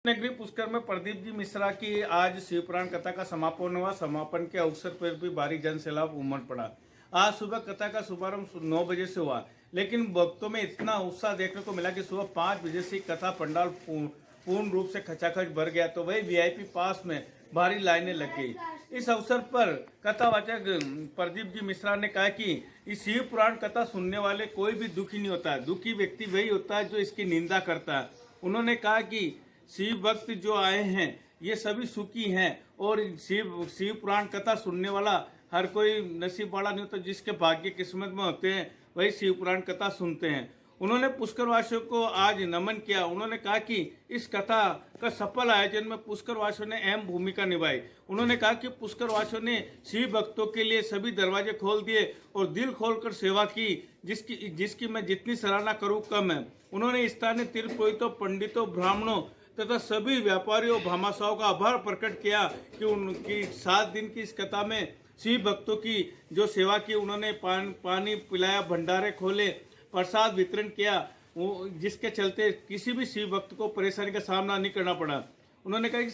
नगरी पुष्कर में प्रदीप जी मिश्रा की आज शिव पुराण कथा का समापन हुआ। समापन के अवसर पर भी भारी जन सैलाब उमड़ पड़ा। आज सुबह कथा का शुभारंभ 9 बजे से हुआ, लेकिन भक्तों में इतना उत्साह देखने को मिला कि सुबह 5 बजे से कथा पंडाल पूर्ण रूप से खचाखच भर गया, तो वही वीआईपी पास में भारी लाइनें लग गई। इस अवसर पर कथावाचक प्रदीप जी मिश्रा ने कहा कि इस शिव पुराण कथा सुनने वाले कोई भी दुखी नहीं होता, दुखी व्यक्ति वही होता है जो इसकी निंदा करता है। उन्होंने कहा कि शिव भक्त जो आए हैं ये सभी सुखी हैं और शिव पुराण कथा सुनने वाला हर कोई नसीब वाला नहीं होता, जिसके भाग्य किस्मत में होते हैं वही शिव पुराण कथा सुनते हैं। उन्होंने पुष्कर वासियों को आज नमन किया। उन्होंने कहा कि इस कथा का सफल आयोजन में पुष्कर वासियों ने अहम भूमिका निभाई। उन्होंने कहा कि पुष्कर वासियों ने शिव भक्तों के लिए सभी दरवाजे खोल दिए और दिल खोलकर सेवा की, जिसकी मैं जितनी सराहना करूं कम है। उन्होंने स्थानीय तीर्थ पुरोहितों, पंडितों, ब्राह्मणों तथा सभी व्यापारियों भामाशाहों का आभार प्रकट किया कि उनकी 7 दिन की इस कथा में शिव भक्तों की जो सेवा की, उन्होंने पानी पिलाया, भंडारे खोले, प्रसाद वितरण किया, जिसके चलते किसी भी शिव भक्त को परेशानी का सामना नहीं करना पड़ा। उन्होंने कहा कि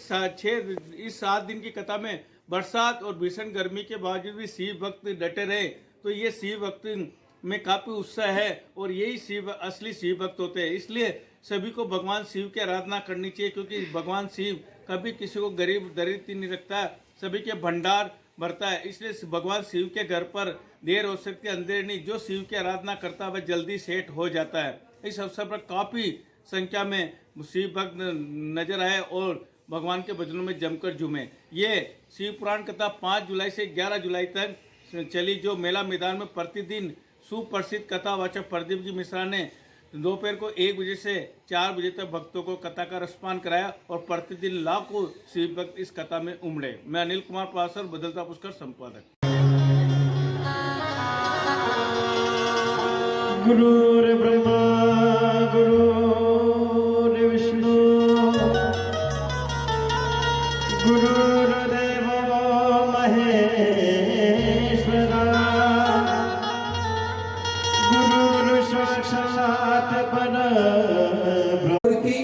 इस 7 दिन की कथा में बरसात और भीषण गर्मी के बावजूद भी शिव भक्त डटे रहे, तो ये शिव भक्त में काफी उत्साह है और यही असली शिव भक्त होते हैं। इसलिए सभी को भगवान शिव की आराधना करनी चाहिए, क्योंकि भगवान शिव कभी किसी को गरीब दरिद्र नहीं रखता, सभी के भंडार भरता है। इसलिए भगवान शिव के घर पर देर हो सकती है, अंधेर नहीं। जो शिव की आराधना करता है वह जल्दी सेट हो जाता है। इस अवसर पर काफी संख्या में शिव भक्त नजर आए और भगवान के भजनों में जमकर झूमे। ये शिव पुराण कथा 5 जुलाई से 11 जुलाई तक चली, जो मेला मैदान में प्रतिदिन सुप्रसिद्ध कथावाचक प्रदीप जी मिश्रा ने दोपहर को 1 बजे से 4 बजे तक भक्तों को कथा का रसपान कराया और प्रतिदिन लाखों शिव भक्त इस कथा में उमड़े। मैं अनिल कुमार पासर, बदलता पुष्कर संपादक। गुरुर्ब्रह्मा गुरुर्विष्णु गुरुर्देवो महेश्वरा साक्षात परब्रह्म की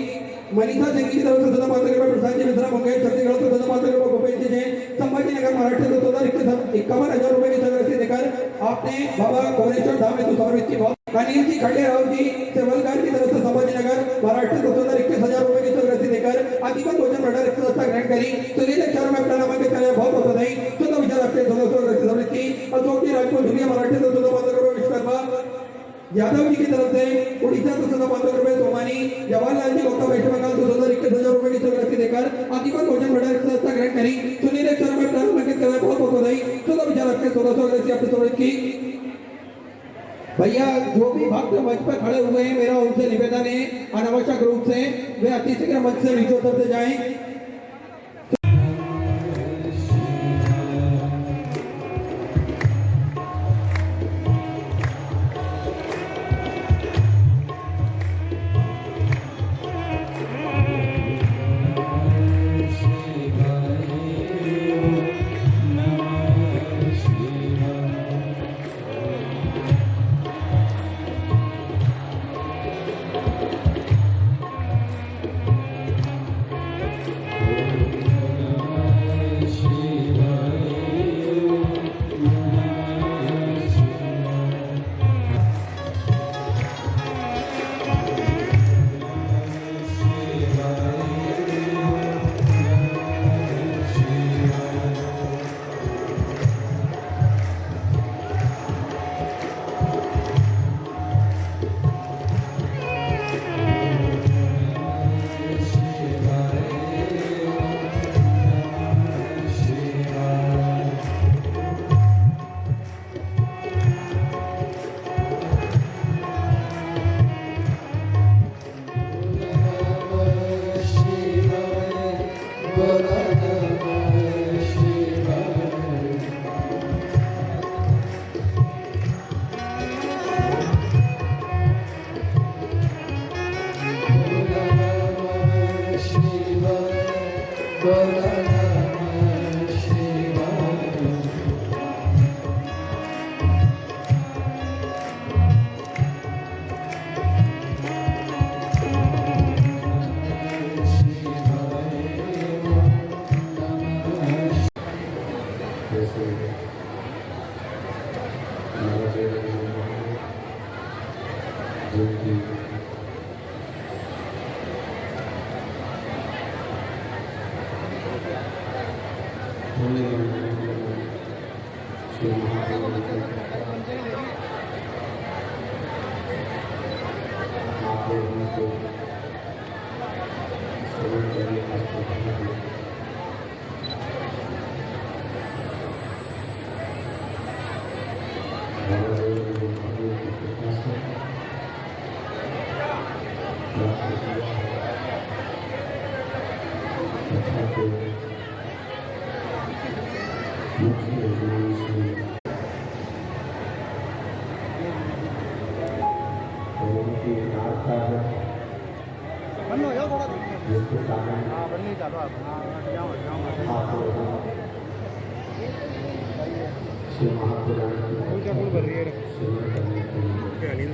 मनीषा संगीत और सुधा पात्रकर प्रसाद जी मिश्रा मंगेश छत्तीसगढ़ तो सुधा पात्रकर को गोपेश जी संभाजीनगर महाराष्ट्र 2,51,000 रुपए की धनराशि देकर आपने बाबा कोरेश्वर धाम में 200 की कानील जी खंडेराव जी सेवलगार की तरफ से संभाजीनगर महाराष्ट्र 2,21,000 रुपए की धनराशि देकर आजीवन भोजन भंडार की व्यवस्था ग्रहण करी। सुनील अक्षर में अपना नाम के चले बहुत बहुत बधाई। चौदह विचार आपके 200 की अशोक जी राजपूत दुनिया महाराष्ट्र 2,500 विश्वकर्मा यादव जी की तरफ से उड़ीसा 2,500 रुपए, सोमानी जवाहरलाल जी लोकता वेस्ट बंगाल 2,21,000 रुपए की धनराशि देकर आजीवन भोजन भंडार की व्यवस्था ग्रहण करी। सुनील अक्षर में अपना नाम के चले बहुत बहुत बधाई। चौदह विचार आपके 1600 आपके की भैया जो भी भक्त मंच पर खड़े हुए हैं, मेरा उनसे निवेदन है अनावश्यक रूप से वे अतिशीघ्र मंच से नीचे उतरते जाएं। जैसे जो कि होने वाले श्री महादेव को श्रवण करने का सौभाग्य बाबा देव महादेव की कृपा से प्राप्त किया तथा के मुख्य यजमान से उनकी प्रार्थना है जिसके कारण आप श्री महापुराण की श्रवण करने के लिए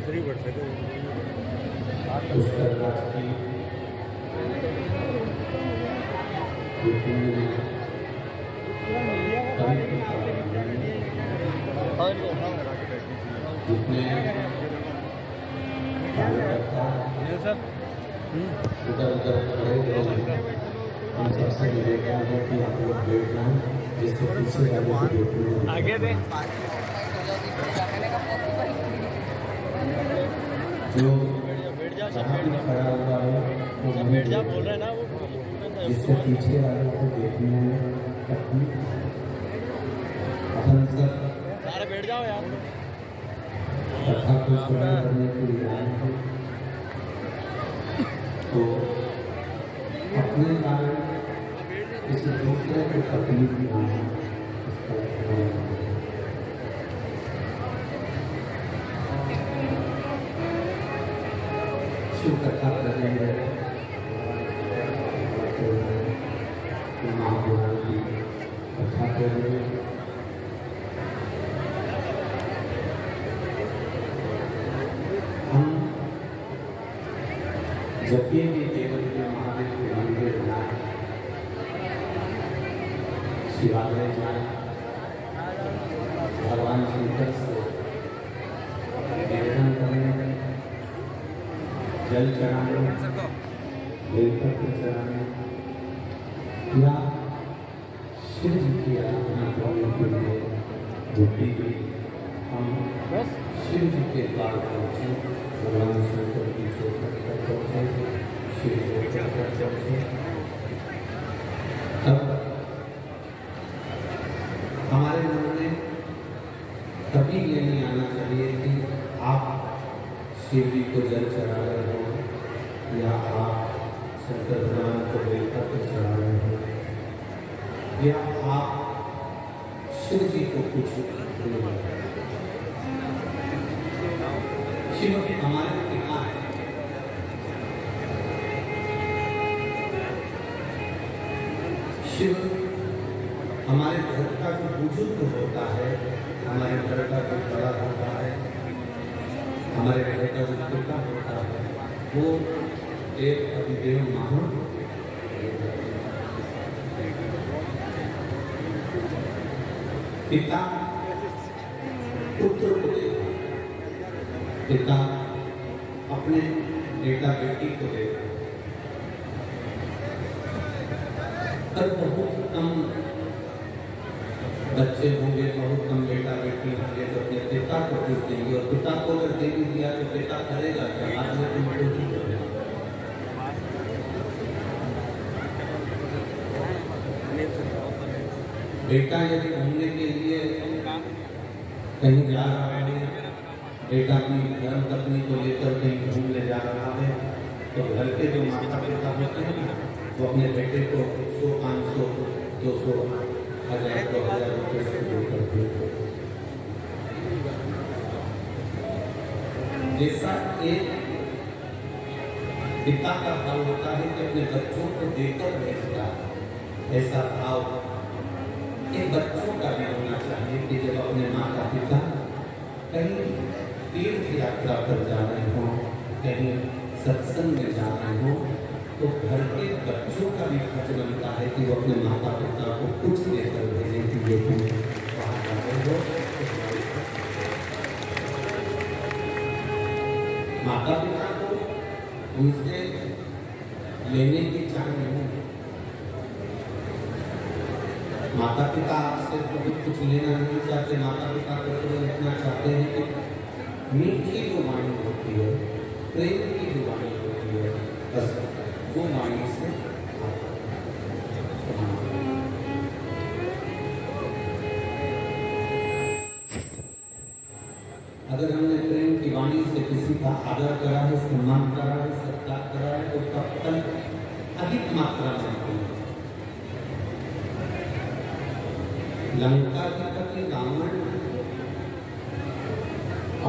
पुस्तक राज की जितने कार्यकर्ता उधर उधर खड़े हुए हम सबसे निवेदन है कि आप लोग बैठ जाएं जिससे पीछे वाले को देखने आगे दे जो जहाँ भी खड़ा हुआ है वो बैठ जा बोल रहे ना वो जिससे पीछे वाले को देखने में तकलीफ अपन सब बैठ जाओ यार कथा को श्रवण करने के लिए आए हैं तो अपने कारण किसी दूसरे को तकलीफ ना हो इसका ख्याल रखें। शिव कथा कर रहे हैं महापुराण की कथा कर रहे हैं हम जब भी केवल के महादेव के मंदिर जाए शिवालय जाए भगवान शंकर से निवेदन करने जल चढ़ाने बेलपत्र चढ़ाने या शिव जी की आराधना करने के लिए जब भी हम शिव जी के द्वार पहुँचे भगवान शंकर की चौखट पर पहुँचे शिव जी पर पहुँचे तब हमारे मन में कभी ये नहीं आना चाहिए कि आप शिव जी को जल चढ़ा रहे हो या आप शंकर भगवान को बेलपत्र चढ़ा रहे हो या आप शिव जी को कुछ दे रहे हो। शिव हमारे पिता हैं। शिव हमारे घर का जो बुजुर्ग होता है, हमारे घर का जो बड़ा होता है, हमारे घर का जो पिता होता है, वो एक अधिदेव महान पिता पुत्र को देता, पिता अपने बेटा बेटी को देता, पर बहुत कम बच्चे होंगे, बहुत कम बेटा बेटी होंगे तो अपने पिता को कुछ देंगे और पिता को अगर दे भी दिया तो पिता करेगा क्या, बाद में तुमको नहीं करेगा। बेटा यदि घूमने के लिए कहीं जा रहा है, बेटा अपनी धर्म पत्नी को लेकर कहीं घूमने जा रहा है तो घर के जो माता पिता होते हैं वो अपने बेटे को 100, 500, 200, 1000, 2000 रुपये से देकर देते। जैसा एक पिता का भाव होता है कि अपने बच्चों को देकर भेजता है, ऐसा भाव इन बच्चों का भी होना चाहिए कि जब अपने माता पिता कहीं तीर्थ यात्रा पर जा रहे हो, कहीं सत्संग में जा रहे हो तो घर के बच्चों का भी फर्ज बनता है कि वो अपने माता पिता को कुछ देकर भेजें कि ये हो माता पिता को उनसे लेने की चाह नहीं है। माता पिता आपसे बहुत कुछ लेना नहीं चाहते। माता पिता को तो इतना चाहते हैं कि मीठी जो वाणी होती है, प्रेम की जो वाणी होती है, बस वो वाणी से अगर हमने प्रेम की वाणी से किसी का आदर करा है, सम्मान करा है, सत्कार करा है, तो उसका फल अधिक मात्रा में होगा। लंकाधिपति रावण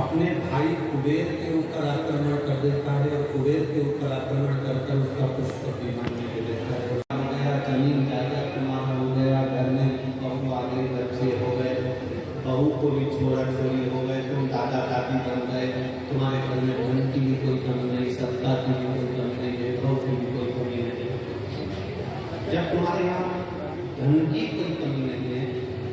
अपने भाई कुबेर के ऊपर आक्रमण कर देता है और कुबेर के ऊपर आक्रमण कर उसका पुष्प विमान ले लेता है। हो गया जमीन जायदाद तुम्हारा हो गया, घर में बहू आ गई, बच्चे हो गए, बहू को भी छोड़ा छोड़ी हो गए, तुम दादा दादी बन गए, तुम्हारे घर में धन की भी कोई कमी नहीं, सत्ता की भी कोई कमी नहीं, वैभव की भी कोई कमी नहीं। जब तुम्हारे यहाँ धन की कोई कमी नहीं है,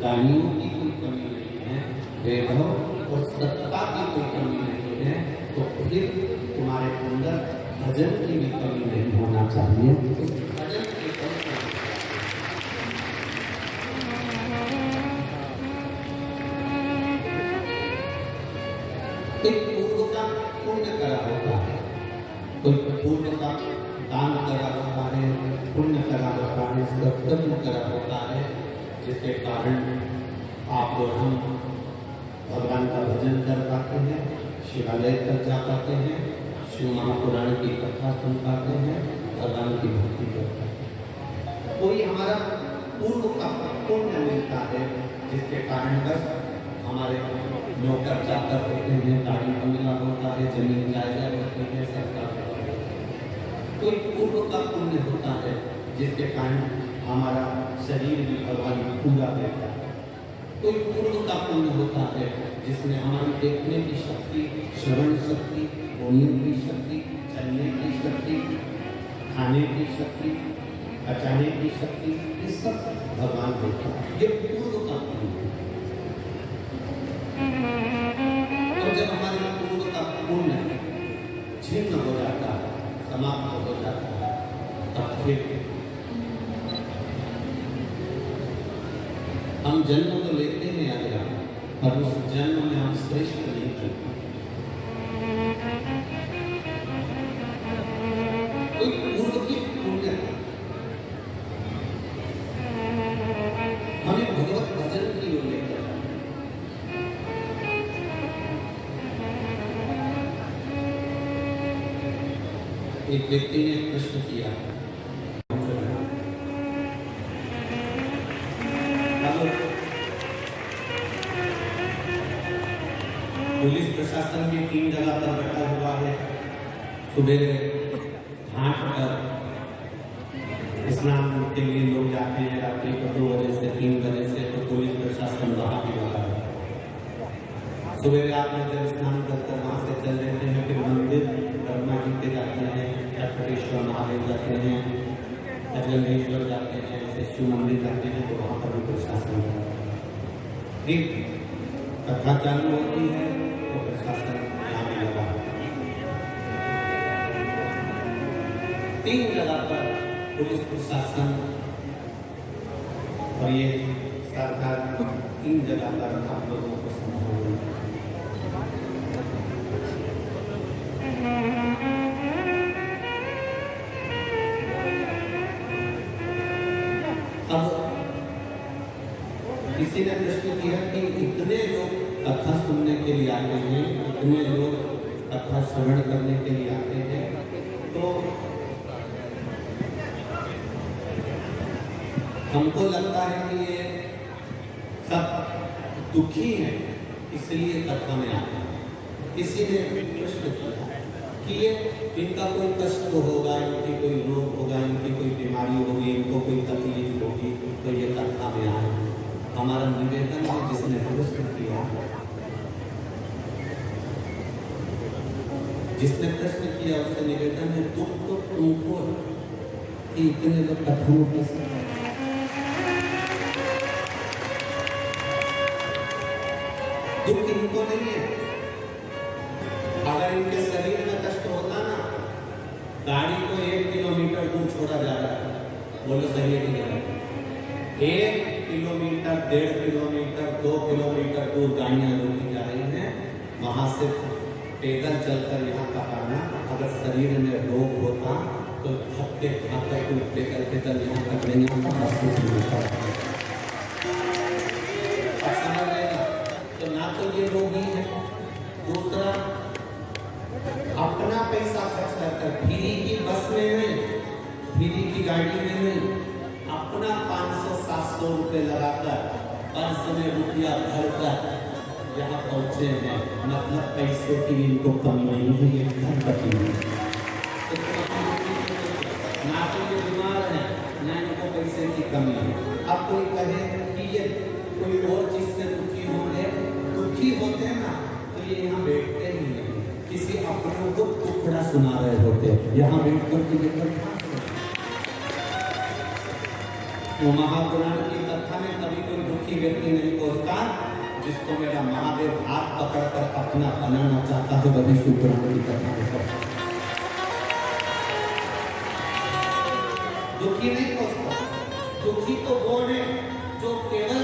गाड़ियों की कोई कमी नहीं है, वैभव और सत्ता की कोई कमी नहीं है, तो फिर तुम्हारे अंदर भजन की भी कमी नहीं होना चाहिए। भजन की कोई पूर्व का पुण्य करा होता है, कोई पूर्व का दान करा होता है, पुण्य करा होता है, सत्कर्म करा होता है, जिसके कारण आप और हम भगवान का भजन कर पाते हैं, शिवालय तक जा पाते हैं, शिव महापुराण की कथा सुन पाते हैं, भगवान की भक्ति कर पाते हैं। कोई हमारा पूर्व का पुण्य मिलता है, जिसके कारण बस हमारे नौकर चाकर होते हैं, गाड़ी बंगला होता है, जमीन जायदाद होती है, सरकार होती है। कोई पूर्व का पुण्य होता है, जिसके कारण हमारा शरीर भी भगवान पूरा देता है। कोई पूर्व का पुण्य होता है, जिसमें हमारी देखने की शक्ति, श्रवण शक्ति, बोलने की शक्ति, चलने की शक्ति, खाने की शक्ति, बचाने की शक्ति, ये सब भगवान देता है। ये पूर्व का पुण्य है। और जब हमारे पूर्व का पुण्य छिन्न हो जाता है, समाप्त हो जाता है, तब फिर हम जन्म तो लेते हैं अगला, पर उस जन्म में हम श्रेष्ठ नहीं करते। कोई पूर्व की पुण्य हमें भगवत भजन की ओर लेकर एक व्यक्ति ने प्रश्न किया, पुलिस प्रशासन भी 3 जगह पर बैठा हुआ है। सुबह घाट पर स्नान के लिए लोग जाते हैं, रात्रि को 2 बजे से 3 बजे से, तो पुलिस प्रशासन वहाँ भी लगा है। सुबह आप लोग जब स्नान करकर वहाँ से चल देते हैं, फिर मंदिर ब्रह्मा जी के जाते हैं, टटकेश्वर महादेव जाते हैं, जगदीश्वर जाते हैं, ऐसे शिव मंदिर जाते हैं, तो वहाँ पर भी प्रशासन ठीक कथा चालू होती है, तो प्रशासन यहाँ भी लगा। 3 जगह पर पुलिस प्रशासन और ये सरकार 3 जगह पर आप लोगों को समझाएंगे। अब किसी ने प्रश्न किया कि इतने लोग कथा सुनने के लिए आते हैं, इतने लोग कथा श्रवण करने के लिए आते हैं, तो हमको लगता है कि ये सब दुखी हैं, इसलिए कथा में आते हैं। किसी ने प्रश्न किया कि ये इनका कोई कष्ट होगा, इनकी कोई रोग होगा, इनकी कोई बीमारी होगी, इनको कोई तकलीफ होगी, तो ये कथा में आए। हमारा निवेदन है, जिसने प्रश्न किया, जिसने प्रश्न किया उससे निवेदन है, दुख तो तुमको कि इतने लोग कथाओं के दुख इनको नहीं है। अगर इनके शरीर में कष्ट होता ना, गाड़ी को 1 किलोमीटर दूर छोड़ा जा रहा है, बोलो सही है कि नहीं? 1 किलोमीटर, 1.5 किलोमीटर, 2 किलोमीटर दूर गाड़ियां रोकी जा रही हैं, वहां से पैदल चलकर यहाँ तक आना। अगर शरीर में रोग होता तो हफ्ते तक पैदल पैदल यहाँ तक नहीं आता। समझ लेना, तो ना तो ये रोगी है, दूसरा अपना पैसा खर्च करकर, फ्री की बस में नहीं, फ्री की गाड़ी में नहीं, अपना 500-700 रुपए लगाकर पर्स में रुपया भरकर यहाँ पहुंचे हैं। मतलब पैसे की इनको कमी नहीं है, ये धनपति है। ना तो ये बीमार है, ना इनको पैसे की कमी है। अब कोई कहे कि ये कोई और चीज से दुखी होंगे, दुखी होते हैं ना तो ये यहाँ बैठते ही नहीं, किसी अपनों को टुकड़ा सुना रहे होते, यहाँ बैठ कर वो महापुराण की कथा में कभी कोई दुखी व्यक्ति नहीं पहुंचता। जिसको मेरा महादेव हाथ पकड़कर अपना बनाना चाहता है, वही शिवपुराण की कथा में दुखी नहीं पहुंचता। दुखी तो वो है जो केवल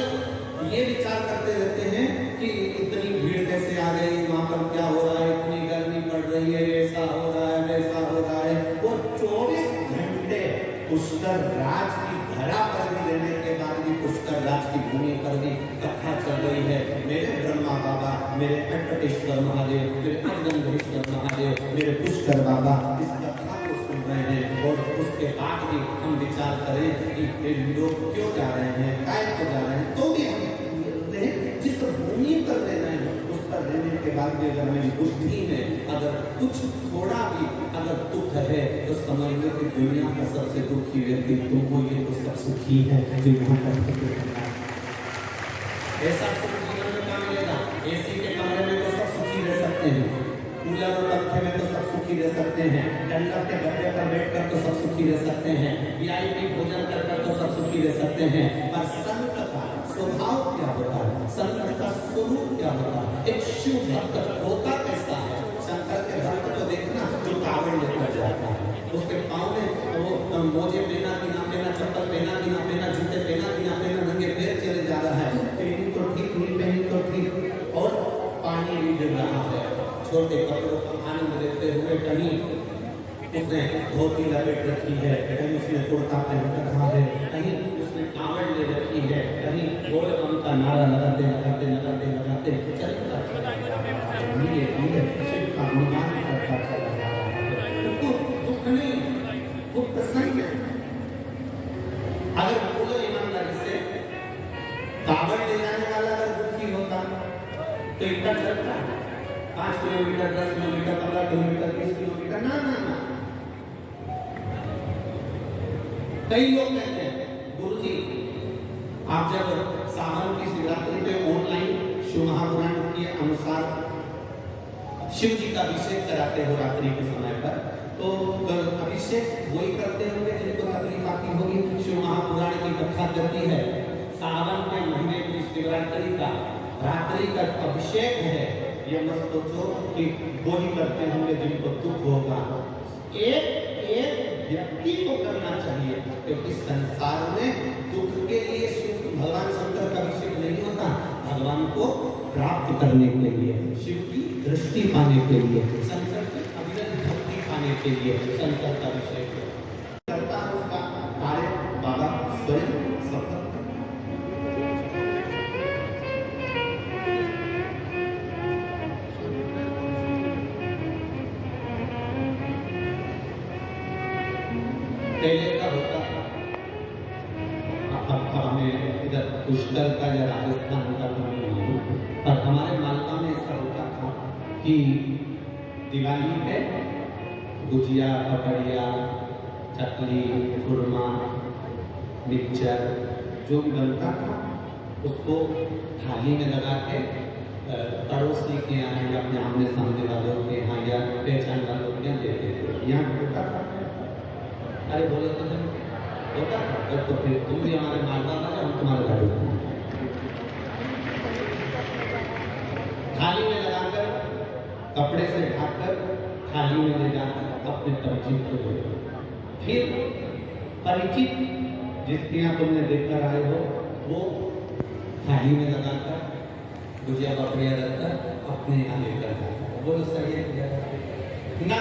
ये विचार करते रहते हैं कि इतनी भीड़ कैसे आ गई, वहां पर क्या हो रहा है, इतनी गर्मी पड़ रही है, ऐसा हो रहा है, वैसा हो रहा है। वो 24 घंटे पुष्कर राज की धरा पर भी रहने के बाद भी पुष्कर राज की भूमि पर भी कथा चल रही है। मेरे ब्रह्मा बाबा, मेरे वेंकटेश्वर महादेव, मेरे अजगंधरेश्वर महादेव, मेरे पुष्कर बाबा इस कथा को सुन रहे हैं। और उसके बाद भी हम विचार करें कि लोग क्यों जा रहे हैं, काय को जा रहे हैं, तो भी हम जिस भूमि पर रह रहे हैं उस पर रहने के बाद भी अगर मेरी बुद्धि में अगर कुछ थोड़ा भी अगर दुख है तो समझ लो कि दुनिया का सबसे दुखी व्यक्ति तुम हो, ये तो सब सुखी है। ऐसा सुख जीवन में कहाँ मिलेगा? एसी के कमरे में तो सब सुखी रह सकते हैं, कूलर और पंखे में तो सब सुखी रह सकते हैं, डंडा के गद्दे पर बैठकर तो सब सुखी रह सकते हैं, वीआईपी भोजन कर तो सब सुखी रह सकते हैं। पर संत का स्वभाव क्या होता है, संत का स्वरूप क्या होता है, एक शिव भक्त होता कैसा है? शंकर के भक्त को देखना जो कावड़ लेकर जाता है, उसके पाँव में वो मोजे पहना कि ना पहना, चप्पल पहना कि ना पहना, जूते पहना कि ना पहना, नंगे पैर चले जा रहा है, पहनी तो ठीक, नहीं पहनी तो ठीक, और पानी भी गिर रहा है। छोटे कपड़ों का आनंद लेते हुए कहीं उसने धोती लपेट रखी है, कहीं उसने कुर्ता पहन रखा है, कहीं उसने कांवड़ ले रखी है, कहीं गोल बम का नारा लगाते लगाते लगाते लगाते चलता चला जा रहा है, धीरे धीरे शिव का गुणगान करता चला जा रहा है। उसको दुख नहीं, वो प्रसन्न है। अगर बोलो ईमानदारी से, कांवड़ ले जाने वाला अगर दुखी होता तो इतना चलता 5 किलोमीटर, 10 किलोमीटर, 15 किलोमीटर, 20 किलोमीटर, ना ना ना। कई लोग कहते हैं गुरुजी आप जब सावन की शिवरात्रि पे ऑनलाइन शिव महापुराण के अनुसार शिव जी का अभिषेक कराते हो रात्रि के समय पर, तो अभिषेक वही करते होंगे जिनको तकलीफ आती होगी। शिव महापुराण की कथा करती है सावन के महीने की शिवरात्रि का रात्रि का अभिषेक है। ये मत सोचो कि वो ही करते होंगे जिनको दुख होगा। एक व्यक्ति को करना चाहिए, क्योंकि संसार में दुख के लिए शिव भगवान शंकर का अभिषेक नहीं होता, भगवान को प्राप्त करने के लिए, शिव की दृष्टि पाने के लिए, शंकर की अविरल भक्ति पाने के लिए शंकर का अभिषेक करता है। उसका कार्य बाबा स्वयं सफल। पहले का होता था, अब हमें इधर पुष्कर का या राजस्थान का तो नहीं मालूम, पर हमारे मालवा में ऐसा होता था कि दिवाली पे गुजिया, पकड़िया, चकली, खुरमा, मिक्सचर जो भी बनता था उसको थाली में लगा के पड़ोसी के यहाँ या अपने आमने सामने वालों के यहाँ या पहचान वालों के यहाँ देते थे। यहाँ होता था, अरे बोले तो होता था, तो फिर तुम भी हमारे मालवा का, हम तुम्हारे राजस्थान। थाली में लगाकर कपड़े से ढककर थाली में ले जाकर अपने परिचित को दे। फिर परिचित जिसके यहाँ तुमने देखकर आए हो वो थाली में लगाकर गुजिया पपड़िया रखकर अपने यहाँ लेकर जाता है। बोलो सही है ना?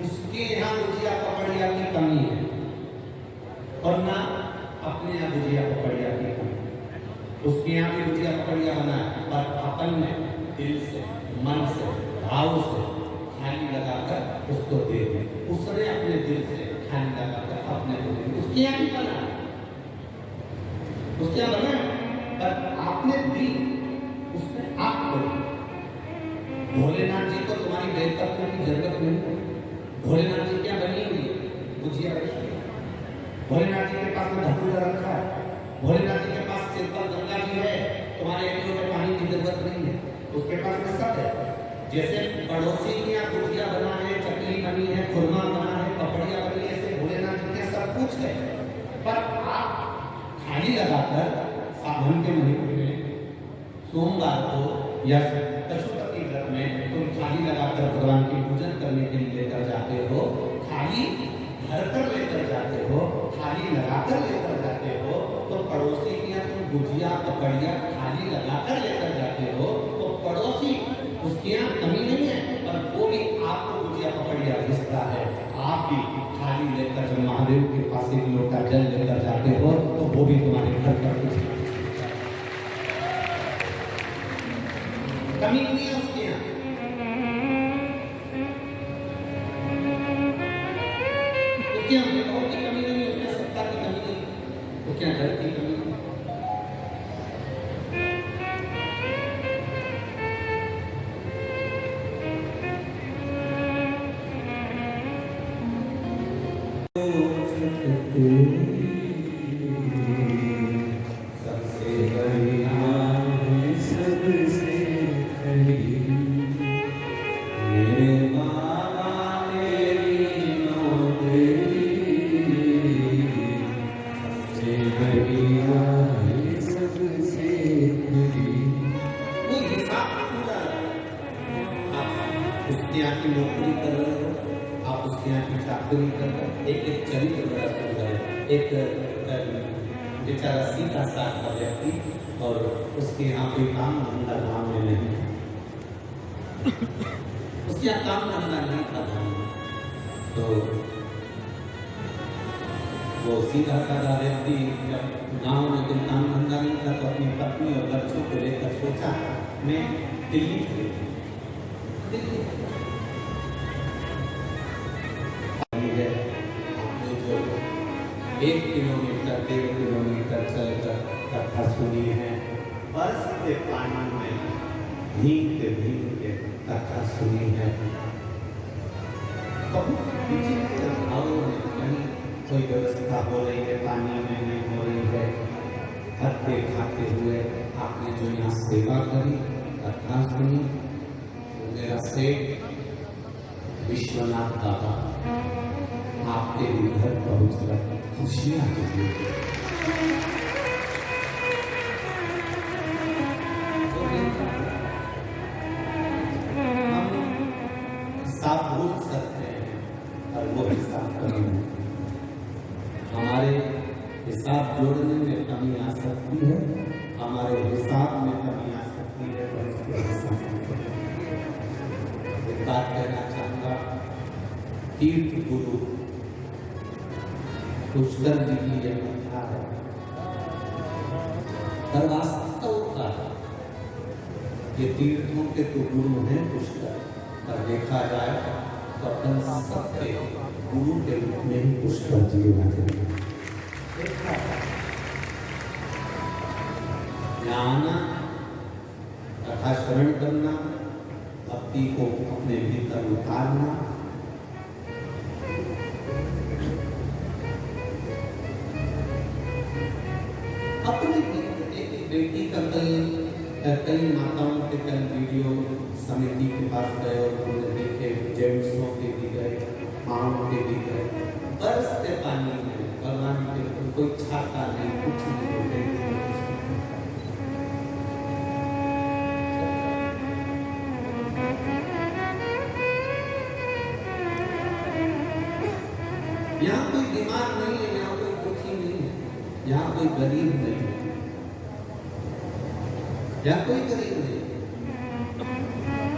उसके यहाँ गुजिया पपड़िया की कमी है और ना अपने यहाँ गुजिया पपड़िया की कमी। उसके यहाँ भी गुजिया पपड़िया बना है पर अपन ने दिल से मन से भाव से थाली लगाकर उसको दे दें। उसने अपने दिल से थाली लगाकर अपने को दे। उसके यहाँ भी बना है, उसके यहाँ बना है पर आपने दी, उसने आपको दी। भोलेनाथ जी को तुम्हारी बेइज्जत करने की जरूरत नहीं है। भोलेनाथ जी क्या बनी हुई है? गुजिया रखी है। भोलेनाथ जी के पास में धतूरा रखा है। भोलेनाथ जी के पास सिर पर गंगा जी है। तुम्हारे एक लोटे पानी की जरूरत नहीं है, उसके पास में सब है। जैसे पड़ोसी के यहाँ गुजिया बना है, चकली बनी है, खुरमा बना है, पपड़िया बनी है, ऐसे भोलेनाथ जी के सब कुछ है। पर आप थाली लगाकर सावन के महीने में सोमवार को या पशुपति व्रत में तुम थाली लगाकर भगवान की पूजन करने के लिए लेकर जाते हो, थाली भरकर लेकर जाते हो, थाली लगाकर लेकर जाते हो, तो पड़ोसी के यहाँ तुम गुजिया पपड़िया थाली लगाकर लेकर जाते हो तो पड़ोसी उसके यहाँ कमी नहीं है पर वो भी आपको गुजिया पपड़िया भेजता है। आप भी थाली लेकर जब महादेव के पास एक लोटा जल लेकर जाते हो तो वो भी तुम्हारे घर पर कमी नहीं है उसके यहाँ। उसके यहाँ विभव की कमी नहीं है, उसके यहाँ सत्ता की कमी नहीं है, उसके यहाँ धन की कमी नहीं है। सबसे बढ़िया है सबसे मेरे बाबा तेरी नौकरी सबसे बढ़िया है सबसे वो हिसाब पूरा। आप उसके यहाँ की नौकरी कर रहे हो, आप उसके यहाँ की चाकरी कर रहे हो, एक चरित्र बड़ा सुंदर है। एक बेचारा सीधा साधा व्यक्ति और उसके यहाँ कोई काम धंधा धाम में नहीं, उसके यहाँ काम धंधा नहीं था धाम में, तो वो सीधा साधा व्यक्ति जब गांव में कोई काम धंधा नहीं था तो अपनी पत्नी और बच्चों को लेकर सोचा मैं दिल्ली आपने जो 1 किलोमीटर 1.5 किलोमीटर चलकर कथा सुनी है, बरसते पानी में भीगते भीगते कथा सुनी है। बहुत विचित्र भावों में कहीं कोई व्यवस्था हो रही है, पानी में नहीं हो रही है, थकते खाते हुए आपने जो यहाँ सेवा करी, कथा सुनी, मेरा सेठ विश्वनाथ दादा आपके घर पहुंचकर खुशियां देंगे। हम हिसाब भूल सकते हैं और वो हिसाब कमी है। हमारे हिसाब जोड़ने में कमी आ सकती है, हमारे हिसाब में कमी आ सकती है। एक बात कहना चाहूंगा, तीर्थ गुरु पुष्कर जी की यह कथा है, पर वास्तव का ये तीर्थों के तो गुरु हैं पुष्कर, पर देखा जाए तो अपन सबके गुरु के रूप में ही पुष्कर जी रहते हैं। जाना, कथा श्रवण करना, भक्ति को अपने भीतर उतारना, अपने एक बेटी का कई माताओं के कल वीडियो समिति के पास गए और उन्होंने देखे, जेंट्सों के भी गए, माओं के भी गए, बरसते पानी में भगवान के कोई छाता नहीं, कुछ नहीं, यहाँ कोई बीमार नहीं है, यहाँ कोई दुखी नहीं है, यहाँ कोई गरीब नहीं है, यहाँ कोई गरीब नहीं है।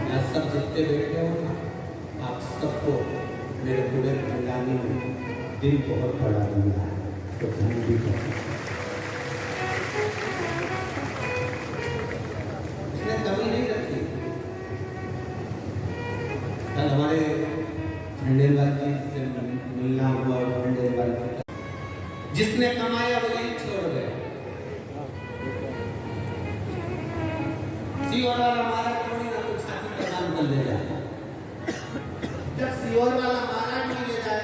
यहाँ सब जितने बैठे हो ना, आप सबको मेरे पूरे खंडानी में दिल बहुत बड़ा दिया है, तो धन भी उसने कमी नहीं रखी। कल हमारे खंडेलवाल जी से मिलना हुआ, खंडेलवाल जी जिसने कमाया वो यही छोड़ गया। सीवर वाला मारा थोड़ी ना कुछ छाती का काम कर ले जाए। जब सीवर वाला मारा नहीं ले जाए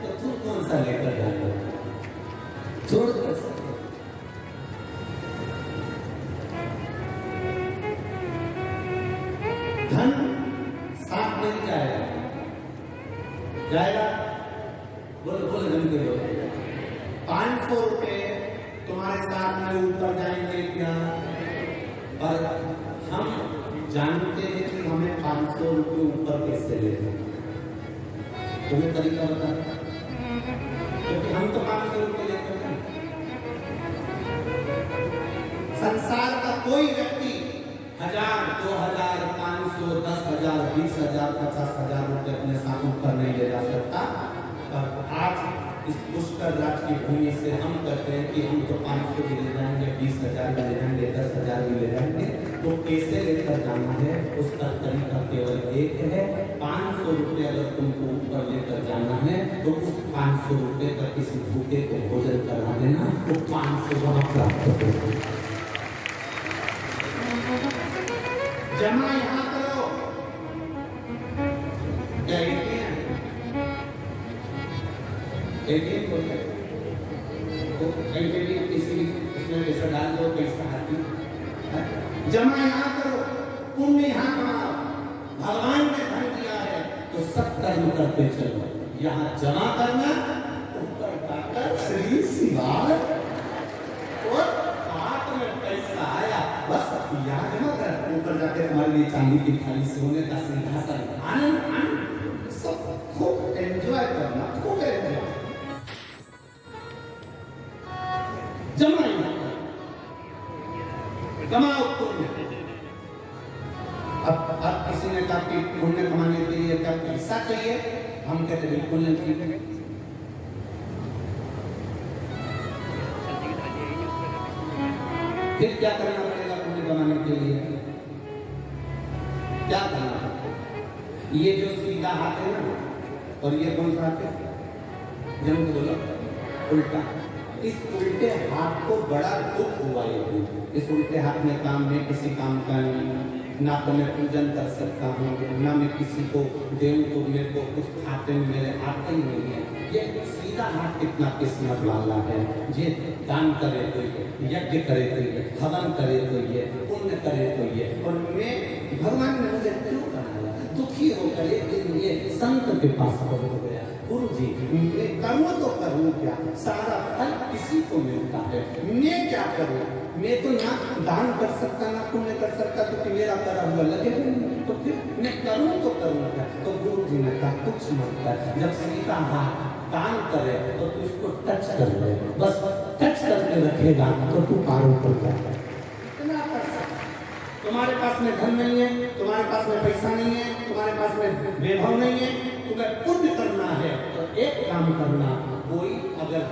तो तुम कौन सा लेकर जाओगे? छोड़ कर सकते। धन साथ नहीं जाएगा, जाएगा बोलो बोलो धन के लोग 500 रुपए तुम्हारे साथ में ऊपर जाएंगे क्या? और हम जानते हैं कि हमें 500 रुपए ऊपर कैसे लेना, तुम्हें तरीका बता, क्योंकि हम तो 500 रुपए लेते हैं। संसार का कोई व्यक्ति 1000, 2000, 500, 10,000, 20,000, 50,000 रुपए अपने साथ ऊपर नहीं ले जा सकता। और आज इस पुष्कर राज की भूमि से हम कहते हैं कि हम तो 500 भी ले जाएंगे, 20,000 भी ले जाएंगे, 10,000 भी ले जाएंगे। तो कैसे लेकर जाना है उसका तरीका केवल एक है। 500 रुपए अगर तुमको ऊपर लेकर जाना है तो उस 500 रुपए का किसी भूखे को भोजन करा देना, तो 500 वहां प्राप्त होगा। जमा यहाँ करो, क्या एटीएम बोलते हैं तो एटीएम किसी उसमें पैसा डाल दो, पैसा आती जमा यहाँ करो, पुण्य यहाँ कमाओ। भगवान ने धन दिया है तो सब कर्म करते चलो। यहाँ जमा करना, ऊपर जाकर श्री शिवाय और हाथ में पैसा आया बस यहाँ जमा कर, ऊपर जाकर हमारे लिए चांदी की थाली, सोने का सिंहासन, आनंद आनंद सब खूब एंजॉय करना, खूब एंजॉय। जमा कमाओ पुण्य। अब किसी ने कहा कि पुण्य कमाने के लिए क्या पैसा चाहिए? हम कहते बिल्कुल नहीं चाहिए। फिर क्या करना पड़ेगा पुण्य कमाने के लिए? क्या करना पड़ेगा? ये जो सीधा हाथ है ना, और ये कौन सा हाथ है? जब बोलो उल्टा, इस उल्टे हाथ को बड़ा दुख हुआ है। इस उल्टे हाथ में काम में किसी काम का नहीं, ना तो मैं पूजन कर सकता हूँ, ना मैं किसी को देऊँ तो मेरे को कुछ खाते में मेरे आते ही नहीं है। ये सीधा हाथ कितना किस्मत वाला है। ये दान करे तो ये, यज्ञ करे तो ये, हवन करे तो ये, पुण्य करे तो ये। और मैं भगवान ने मुझे क्यों बनाया? दुखी होकर एक दिन ये संत के पास पहुंच गया। गुरु जी मैं करूँ तो करूँ क्या? सारा फल किसी को मिलता है, मैं क्या करूँ? मैं तो ना दान कर सकता ना पुण्य कर सकता, तो मेरा करा हुआ लगे नहीं, तो फिर मैं करूँ तो करूँ क्या? तो गुरु जी ने कहा कुछ मत कर, जब सीता हाथ दान करे तो तू इसको टच कर ले, बस टच करके रखेगा तो तू पारों पर जाएगा। इतना कर सकता। तुम्हारे पास में धन नहीं है, तुम्हारे पास में पैसा नहीं है, तुम्हारे पास में वैभव नहीं है, तुम्हें पुण्य करना है तो एक काम करना। कोई अगर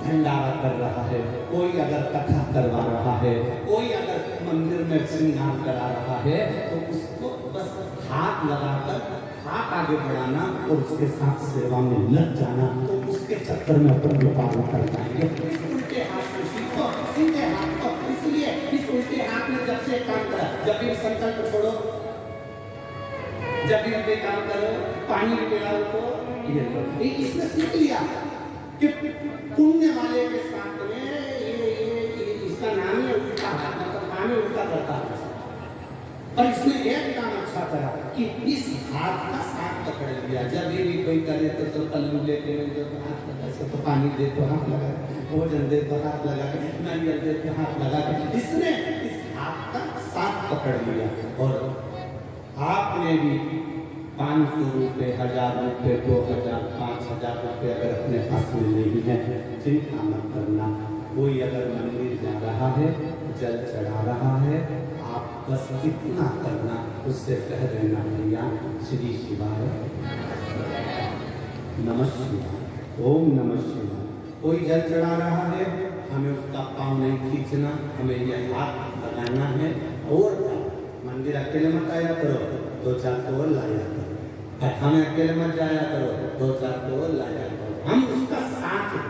भंडारा कर रहा है, कोई अगर कथा करवा रहा है, कोई अगर मंदिर में श्रृंगार करा रहा है, तो उसको बस हाथ लगाकर हाथ आगे बढ़ाना और उसके साथ सेवा में लग जाना, तो उसके चक्कर में अपन लोग पालन कर पाएंगे। उल्टे हाथ से सीखो, सीधे हाथ को। इसलिए इस उल्टे हाथ में जब से काम करा, जब भी संकल्प छोड़ो, जब भी ये काम करो, पानी पिलाओ को, ये इसने सीख लिया कि पुण्य वाले के साथ में ये इसका नाम है उल्टा हाथ, मतलब पानी उल्टा करता है। और इसने एक काम अच्छा करा कि इस हाथ का साथ पकड़ लिया। जब भी कोई करे तो पल्लू लेते हैं, जो हाथ लगा से तो पानी दे तो हाथ लगा, भोजन दे तो हाथ लगा के, नारियल दे तो हाथ लगा के, इसने इस हाथ का साथ पकड़ लिया। और आपने भी 500 रुपए, 1000 रुपए, 2000, 5000 जाकर के अगर अपने पास में नहीं है, चिंता मत करना। कोई अगर मंदिर जा रहा है, जल चढ़ा रहा है, आप बस इतना करना, उससे कह देना भैया श्री शिवाय नमः शिवाय, ओम नमः शिवाय। कोई जल चढ़ा रहा है, हमें उसका पाँव नहीं खींचना, हमें यह हाथ लगाना है। और मंदिर अकेले मत आया करो, 2-4 को और लाया करो। कथा में अकेले मत जाया करो, 2-4 को और लाया करो। हम उसका साथ हैं।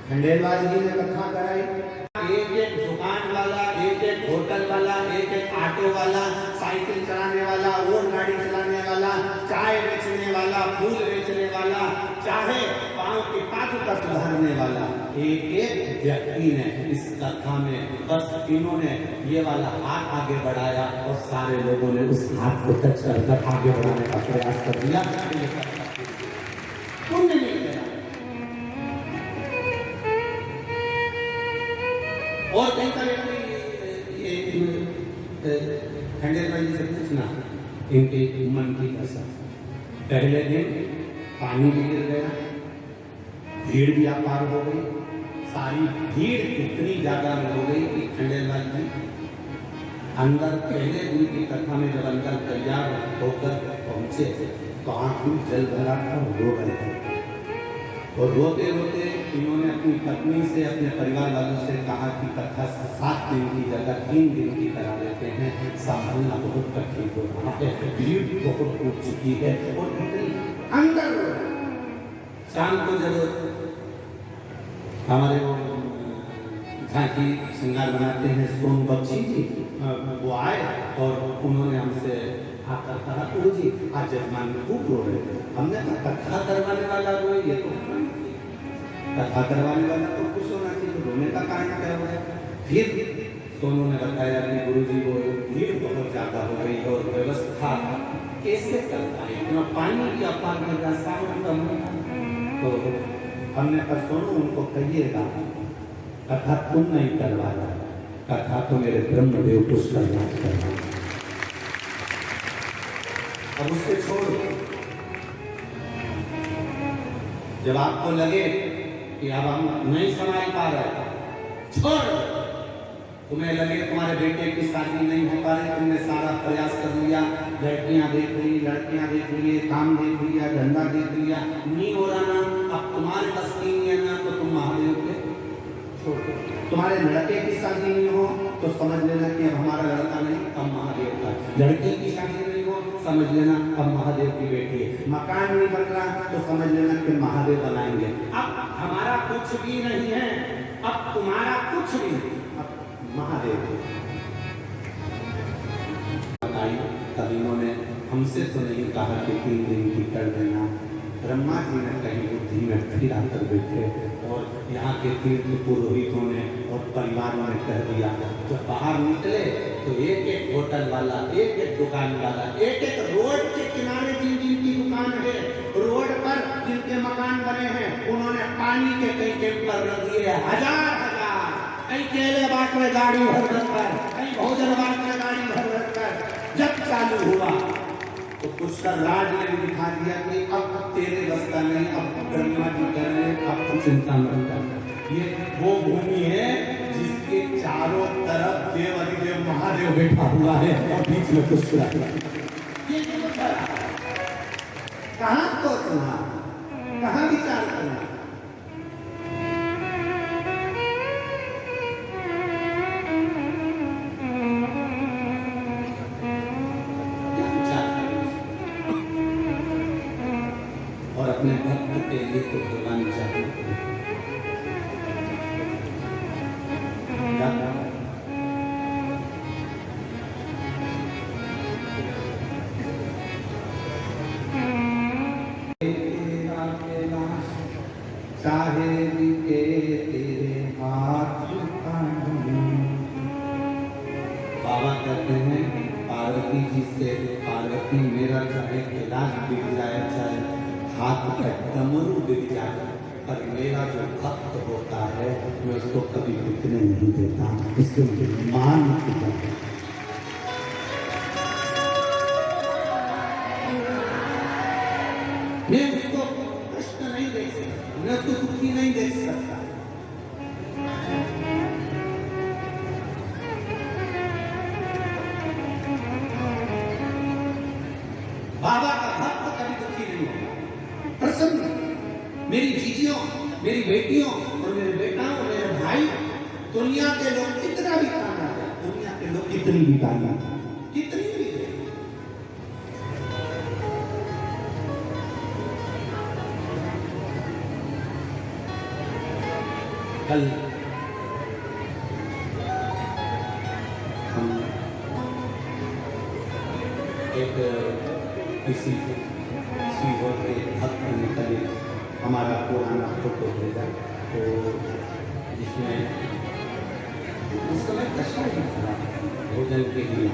खंडेलवाल जी ने कथा कराई, एक दुकान वाला, एक होटल वाला, एक ऑटो वाला, साइकिल चलाने वाला, और गाड़ी चलाने वाला, चाय बेचने वाला, फूल बेचने वाला, चाहे पाँव की पाँव का सुधारने वाला, एक व्यक्ति ने इस कथा में बस तीनों ने ये वाला हाथ आगे बढ़ाया और सारे लोगों ने उस हाथ को टच कर आगे बढ़ाने का प्रयास कर दिया। पुण्य नहीं गया। और कहीं का व्यक्ति खंडेलवाल जी से पूछना इनके मन की दशा। पहले दिन पानी भी गिर गया, भीड़ भी अपार हो गई, सारी भीड़ इतनी ज्यादा हो गई कि खंडेलवाल जी अंदर पहले दिन की कथा में जब अंदर तैयार होकर पहुंचे तो आंख में जल भरा था, रो रहे थे। और रोते रोते इन्होंने अपनी पत्नी से, अपने परिवार वालों से कहा कि कथा 7 दिन की जगह 3 दिन की करा लेते हैं, संभालना बहुत कठिन हो रहा है, भीड़ बहुत उठ चुकी है। और इतनी अंदर शाम को जब हमारे वो झांकी श्रृंगार बनाते हैं सोन बख्शी जी, वो आए और उन्होंने हमसे आकर कहा, गुरु जी आज जजमान खूब रो रहे थे। हमने कहा कथा करवाने वाला रोए, ये तो कथा करवाने वाला तो खुश होना चाहिए, रोने का कारण क्या हुआ। फिर सोनू ने बताया कि गुरु जी वो भीड़ बहुत ज्यादा हो गई और व्यवस्था कैसे करता है, इतना पानी की अपार में तो हमने कहा सोनू उनको कहिएगा कथा तुम नहीं करवाना, कथा तो मेरे ब्रह्मदेव पुष्कर नाथ करना। अब उसके छोड़ो, जब आपको लगे कि अब हम नहीं संभाल पा रहे, छोड़। तुम्हें लगे तुम्हारे बेटे की शादी नहीं हो पा रही, तुमने सारा प्रयास कर लिया, लड़कियां देख ली, लड़कियां देख लिए, काम देख लिया, धंधा देख लिया, नहीं हो रहा ना, अब तुम्हारे बस नहीं है ना, तो तुम महादेव के छोड़ दो। तुम्हारे लड़के की शादी नहीं हो तो समझ लेना कि अब हमारा लड़का नहीं, अब महादेव का। लड़के की शादी नहीं हो, समझ लेना अब महादेव की बेटी है। मकान नहीं बन रहा तो समझ लेना कि महादेव बनाएंगे। अब हमारा कुछ भी नहीं है, अब तुम्हारा कुछ भी नहीं, अब महादेव। तब इन्होंने हमसे तो नहीं कहा कि 3 दिन की कर देना। ब्रह्मा जी ने कहीं बुद्धि में फिर आकर बैठे और यहाँ के तीर्थ पुरोहितों ने और परिवारों ने कह दिया। जब बाहर निकले तो एक होटल वाला, एक दुकान वाला, एक रोड के किनारे जिनकी दुकान है, रोड पर जिनके मकान बने हैं, उन्होंने पानी के कई कैंपर रख दिए, हजार कहीं केले बांट में गाड़ी भर कर, कहीं भोजन बांट में गाड़ी भर कर। जब चालू हुआ तो पुष्कर राज ने भी दिखा दिया कि अब तेरे रास्ता नहीं, अब ब्रह्मा जी कर रहे, अब तो चिंता मत कर। ये वो भूमि है जिसके चारों तरफ देव अधिदेव महादेव बैठा हुआ है और बीच में पुष्कर। ये कहाँ सोचना, कहाँ विचार करना। अपने भक्त के लिए तो भगवान चाहिए। चाहे के तेरे हाथ बाबा कहते हैं पार्वती जी से, पार्वती मेरा चाहे कैलाश बिक जाए, चाहे हाथ का डमरू बिक जाए, पर मेरा जो भक्त होता है मैं उसको कभी बिकने नहीं देता, इसके मुझे मान चुका है। मैं उसको प्रश्न नहीं मेरी बेटियों और मेरे बेटाओं और मेरे भाई, दुनिया के लोग कितना भी ताना है, दुनिया के लोग कितनी भी ताना, कितनी भी है। कल हम एक किसी सीवर के भक्त ने कल हमारा पुराना फोटो भेजा, तो जिसमें उस समय कष्ट नहीं था भोजन के लिए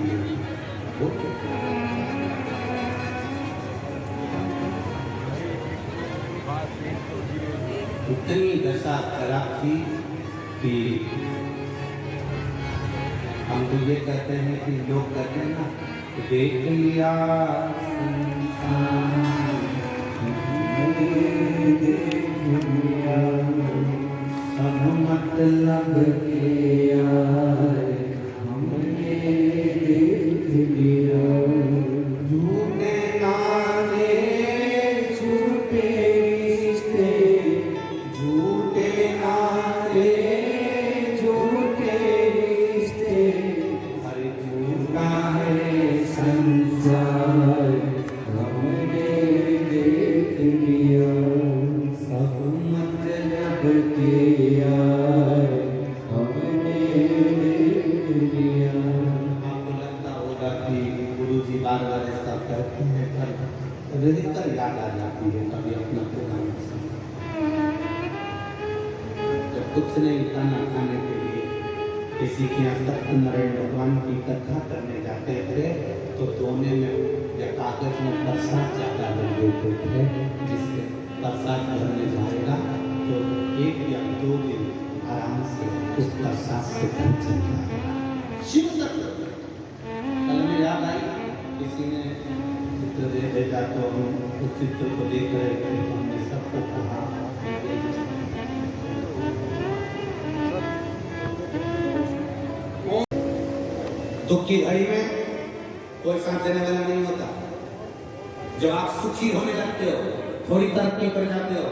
इतनी दशा खराब थी कि हम तो ये कहते हैं कि लोग कहते हैं ना, देख लिया सब मतलब के यार हमने देख लिया, झूठे नारे झूठे रिश्ते, झूठे नारे झूठे रिश्ते, हर झूठा है संसार हमने देख लिया, सब मतलब के यार हमने देख लिया। आपको लगता होगा कि गुरुजी बार बार ऐसा करते हैं, पर रहकर याद आ जाती है कभी अपना पुराना समय। जब कुछ नहीं खाना खाने के लिए किसी के यहाँ सत्यनारायण भगवान की कथा करने जाते थे, तो दोने में या कागज में प्रसाद ज्यादा रख देते थे, जिससे प्रसाद भरने जाएगा तो 1 या 2 दिन आराम से उस प्रसाद से भर जाएगा। शिव तत्व कल में याद आई, किसी ने चित्र दे भेजा, तो हम उस चित्र को देख रहे थे, तो हमने सबको कहा दुख की घड़ी में कोई साथ देने वाला नहीं होता। जब आप सुखी होने लगते हो, थोड़ी तरक्की कर जाते हो,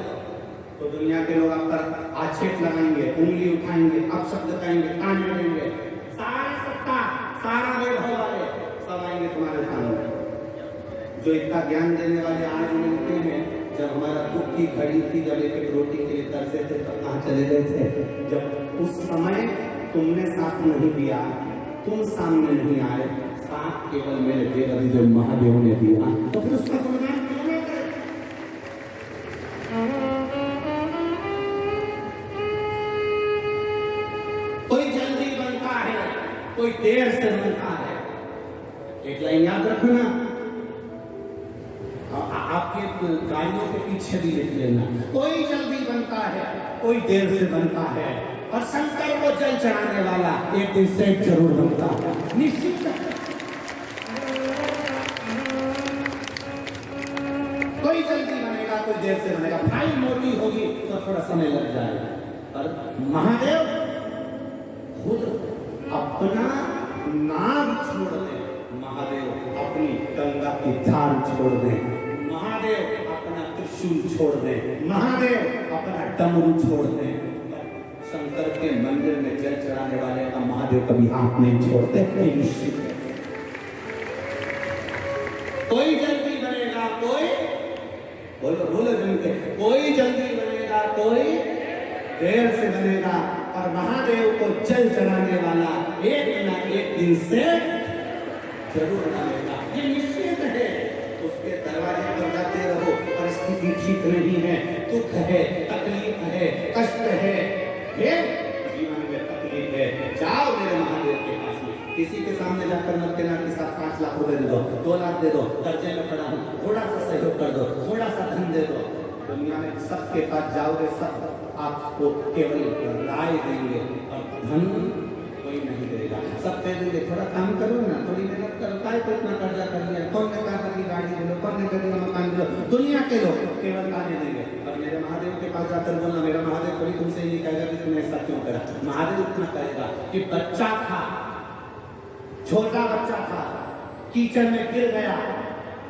तो दुनिया के लोग आप पर आक्षेप लगाएंगे, उंगली उठाएंगे, अपशब्द कहेंगे, ताने देंगे, सारा सत्ता, सारा वैभव वाले सब आएंगे तुम्हारे सामने। जो इतना ज्ञान देने वाले आज मिलते हैं, जब हमारा दुख की घड़ी थी, जब एक रोटी के लिए तरसे थे, तब कहाँ चले गए थे? जब उस समय तुमने साथ नहीं दिया, तुम सामने नहीं आए, साथ केवल मेरे देव जो महादेव ने दिया, तो फिर उसका गुणगान क्यों नहीं करें? कोई जल्दी बनता है, कोई देर से बनता है। एक लाइन याद रखना, आपके गाड़ियों के पीछे भी लिख लेना, कोई जल्दी बनता है, कोई देर से बनता है, और शंकर को जल चढ़ाने वाला एक दिन से जरूर बनता है, निश्चित। कोई जल्दी बनेगा, कोई देर से बनेगा, फाइल मोटी होगी तो थोड़ा समय लग जाएगा, पर महादेव खुद अपना नाम छोड़ दे, महादेव अपनी गंगा की धार छोड़ दे, महादेव अपना त्रिशूल छोड़ दे, महादेव अपना डमरू छोड़ दे, शंकर के मंदिर में जल चढ़ाने वाले का महादेव कभी हाथ नहीं छोड़ते। कोई जल्दी बनेगा, कोई बोलो बोलो जनके, कोई जल्दी बनेगा, कोई देर से बनेगा, और महादेव को जल चढ़ाने वाला एक ना एक दिन से जरूर बनेगा, ये निश्चित है। उसके दरवाजे पर जाते रहो, परिस्थिति ठीक नहीं है, दुख है, तकलीफ है, कष्ट है, जीवन में तकलीफ है, जाओ मेरे महादेव के पास में। किसी के सामने जाकर मत कहना कि 7-5 लाख रुपए दे दो, 2 लाख दे दो, कर्जे में पड़ा हूँ, थोड़ा सा सहयोग कर दो, थोड़ा सा धन दे दो। दुनिया में सबके पास जाओगे, सब आपको केवल राय देंगे और धन कोई नहीं देगा। सब कह देंगे थोड़ा काम करो ना, थोड़ी मेहनत करो, काय को इतना कर्जा कर लिया, कौन ने कहा कि गाड़ी दे लो, कौन ने कहा मकान दे लो। दुनिया के लोग केवल ताने देंगे, और मेरे महादेव के पास जाकर बोलना, मेरा महादेव कभी तुमसे ये कहेगा कि तुमने ऐसा क्यों करा। महादेव इतना कहेगा कि बच्चा था, छोटा बच्चा था, कीचड़ में गिर गया,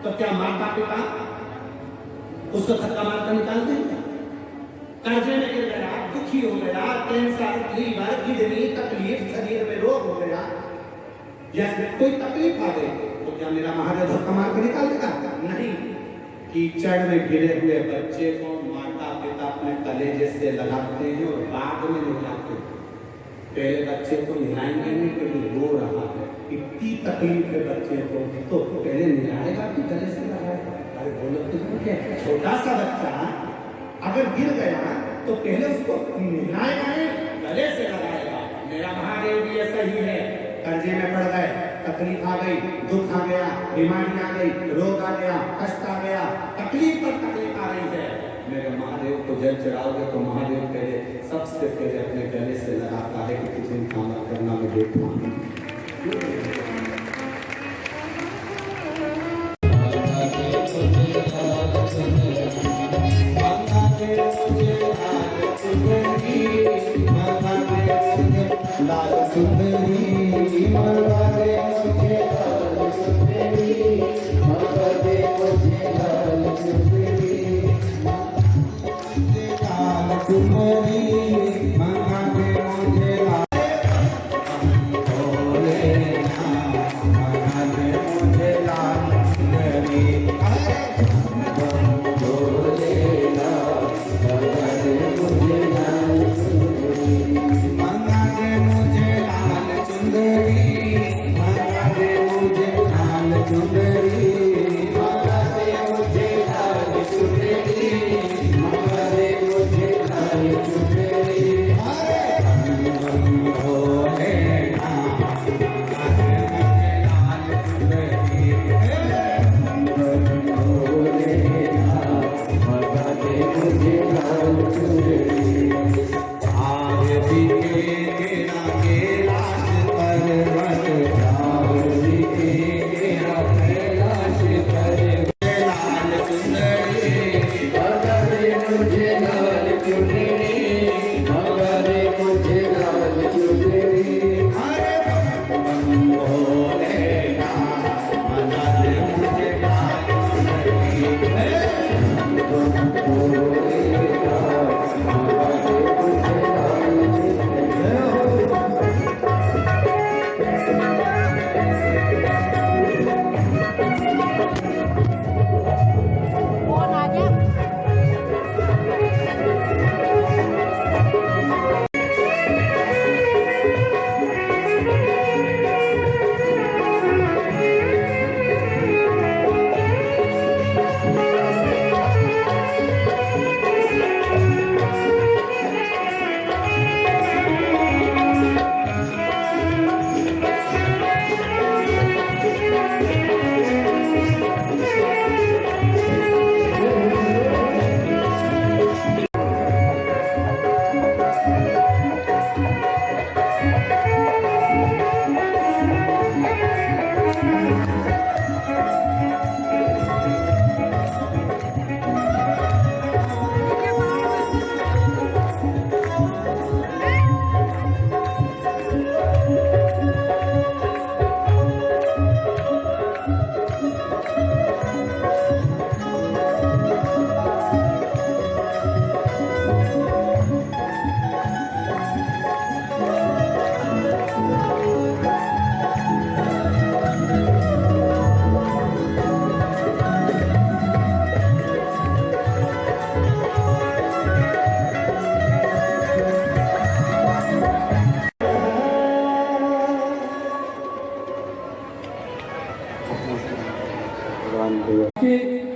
तो क्या माता पिता उसको धक्का मारकर निकाल देंगे? कर्जे में गिर गया, दुखी हो गया, कैंसर, लीवर, किडनी तकलीफ, शरीर में रोग हो गया या कोई तकलीफ आ गई तो क्या मेरा महादेव धक्का मार के निकाल देगा? नहीं। कीचड़ में गिरे हुए बच्चे को माता पिता अपने कलेजे से लगाते हैं और बाद में नहलाते हैं। पहले बच्चे को नहलाएंगे नहीं क्योंकि रो रहा है, इतनी तकलीफ है बच्चे को, तो पहले नहलाएगा कि गले से लगाएगा? अरे बोलो तो क्या, छोटा सा बच्चा अगर गिर गया तो पहले उसको नहलाएगा नहीं, गले से लगाएगा। मेरा महादेव भी ऐसा ही है। कर्जे में पड़ गए, तकलीफ आ गई, दुख आ गया, बीमारी आ गई, रोग आ गया, कष्ट आ गया, तकलीफ पर तकलीफ आ रही है, मेरे महादेव को जल चढ़ाओगे तो महादेव पहले सबसे पहले अपने गले से लगाता है कि तुझे काम करना मैं देखूं।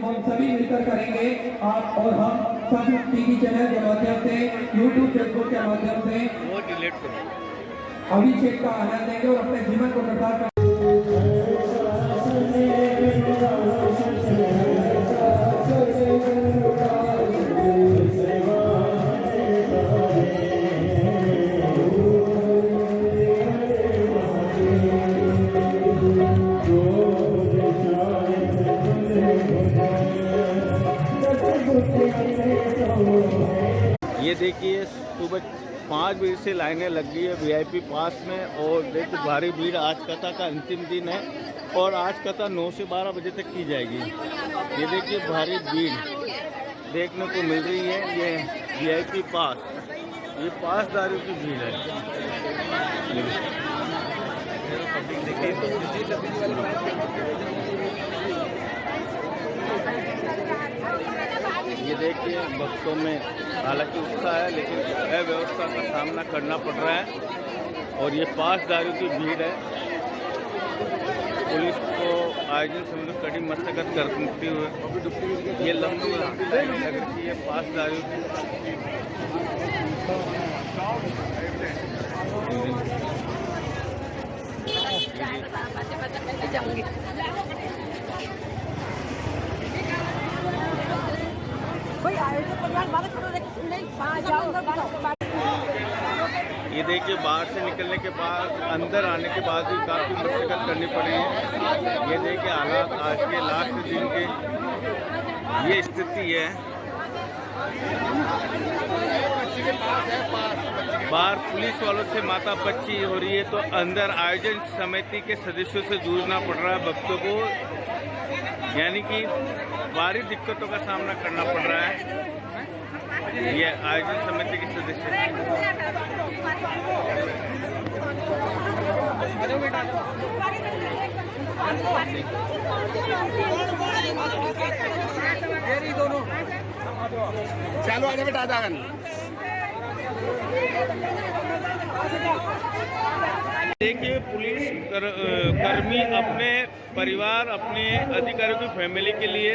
हम सभी मिलकर करेंगे। आप और हम सब टीवी चैनल के माध्यम से, यूट्यूब, फेसबुक के माध्यम से अभिषेक का आनंद लेंगे और अपने जीवन को प्रसार कर ये देखिए सुबह 5 बजे से लाइनें लग गई है वीआईपी पास में। और देखिए भारी भीड़, आज कथा का अंतिम दिन है और आज कथा 9 से 12 बजे तक की जाएगी। ये देखिए भारी भीड़ देखने को मिल रही है। ये VIP पास, ये पासदारों की भीड़ है। ये देखिए भक्तों में हालांकि उत्साह है, लेकिन अव्यवस्था का सामना करना पड़ रहा है और ये पासदारों की भीड़ है। पुलिस को आयोजन समिति कड़ी मशक्कत करते हुए ये लंबी नगर की ये पासदारों की ये देखिए बाहर से निकलने के बाद अंदर आने के बाद भी काफ़ी मशक्कत करनी पड़ी है। ये देखिए हालात आज के लास्ट दिन के ये स्थिति है। बाहर पुलिस वालों से माथापच्ची हो रही है तो अंदर आयोजन समिति के सदस्यों से जूझना पड़ रहा है भक्तों को, यानी कि भारी दिक्कतों का सामना करना पड़ रहा है ये आयोजन समिति के सदस्य। चलो आगे बेटा आधा देखिए पुलिस कर्मी अपने परिवार अपने अधिकारियों की फैमिली के लिए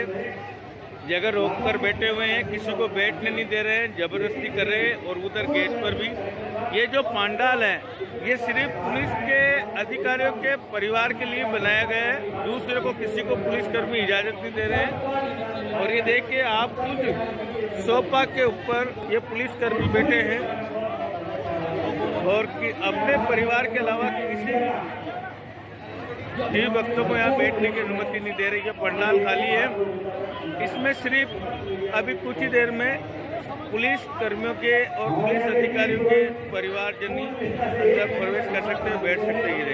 जगह रोक कर बैठे हुए हैं, किसी को बैठने नहीं दे रहे हैं, जबरदस्ती कर रहे हैं। और उधर गेट पर भी ये जो पंडाल है ये सिर्फ पुलिस के अधिकारियों के परिवार के लिए बनाया गया है, दूसरे को किसी को पुलिसकर्मी इजाजत नहीं दे रहे हैं। और ये देखिए आप खुद सोफा के ऊपर ये पुलिसकर्मी बैठे हैं और कि अपने परिवार के अलावा किसी शिव भक्तों को यहाँ बैठने की अनुमति नहीं दे रही है। पंडाल खाली है, इसमें सिर्फ अभी कुछ ही देर में पुलिस कर्मियों के और पुलिस अधिकारियों के परिवारजन अंदर प्रवेश कर सकते हैं, बैठ सकते हैं। ये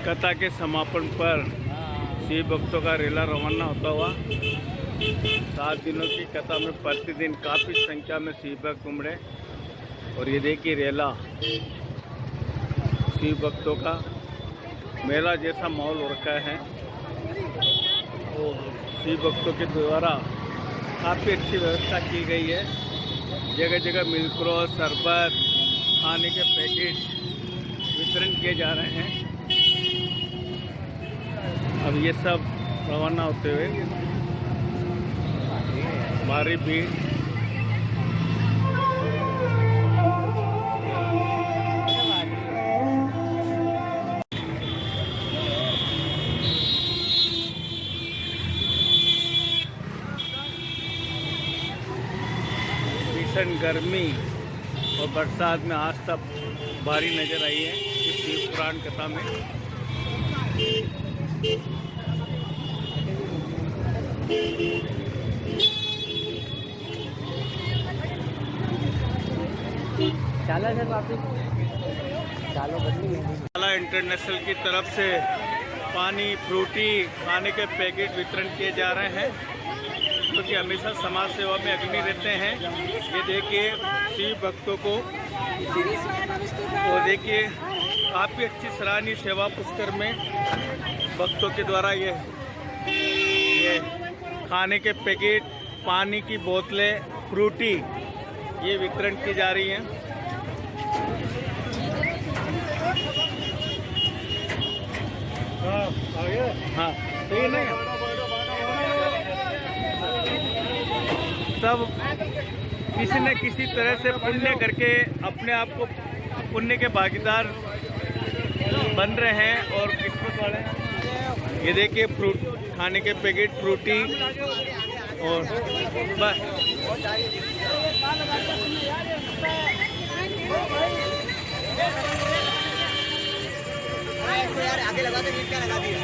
कथा के समापन पर शिव भक्तों का रेला रवाना होता हुआ 7 दिनों की कथा में प्रतिदिन काफ़ी संख्या में शिव भक्त उमड़े। और ये देखिए रेला शिव भक्तों का मेला जैसा माहौल हो रखा है। और शिव भक्तों के द्वारा काफ़ी अच्छी व्यवस्था की गई है। जगह जगह मिल्क रोज, शरबत, खाने के पैकेट वितरण किए जा रहे हैं। अब ये सब रवाना होते हुए भारी भीड़ भीषण गर्मी और बरसात में आज तक भारी नजर आई है इस शिव पुराण कथा में। चाला सर वापस चालो बदली चाला इंटरनेशनल की तरफ से पानी, फ्रूटी, खाने के पैकेट वितरण किए जा रहे हैं, क्योंकि हमेशा समाज सेवा में अग्रणी रहते हैं। ये देखिए शिव भक्तों को, और देखिए काफ़ी अच्छी सराहनीय सेवा पुष्कर में भक्तों के द्वारा ये खाने के पैकेट, पानी की बोतलें, फ्रूटी ये वितरण की जा रही हैं। हाँ तो ये नहीं सब किसी न किसी तरह से पुण्य करके अपने आप को पुण्य के भागीदार बन रहे हैं और किस्मत वाले हैं। ये देखिए फ्रूट, खाने के पैकेट, फ्रूटी और बस यार आगे लगा दे, नीट क्या लगा दिया।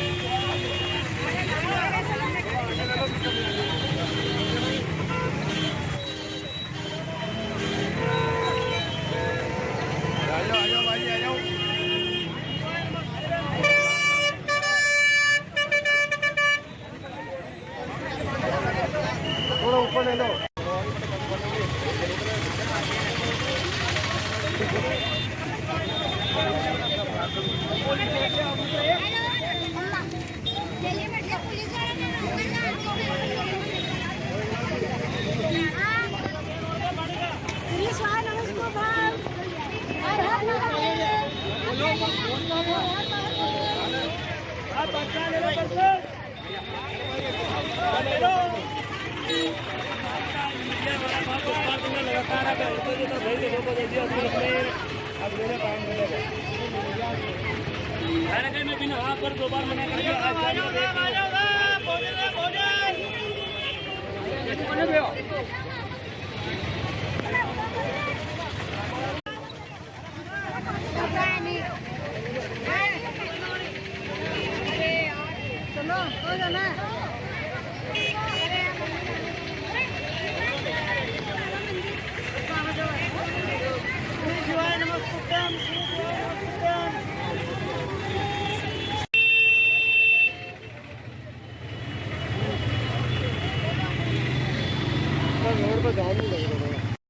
थोड़ा ऊपर ले लो। में बिना वहाँ पर 2 बार मना करके चलो हो जाना। रोड पे जाम नहीं लग रहा।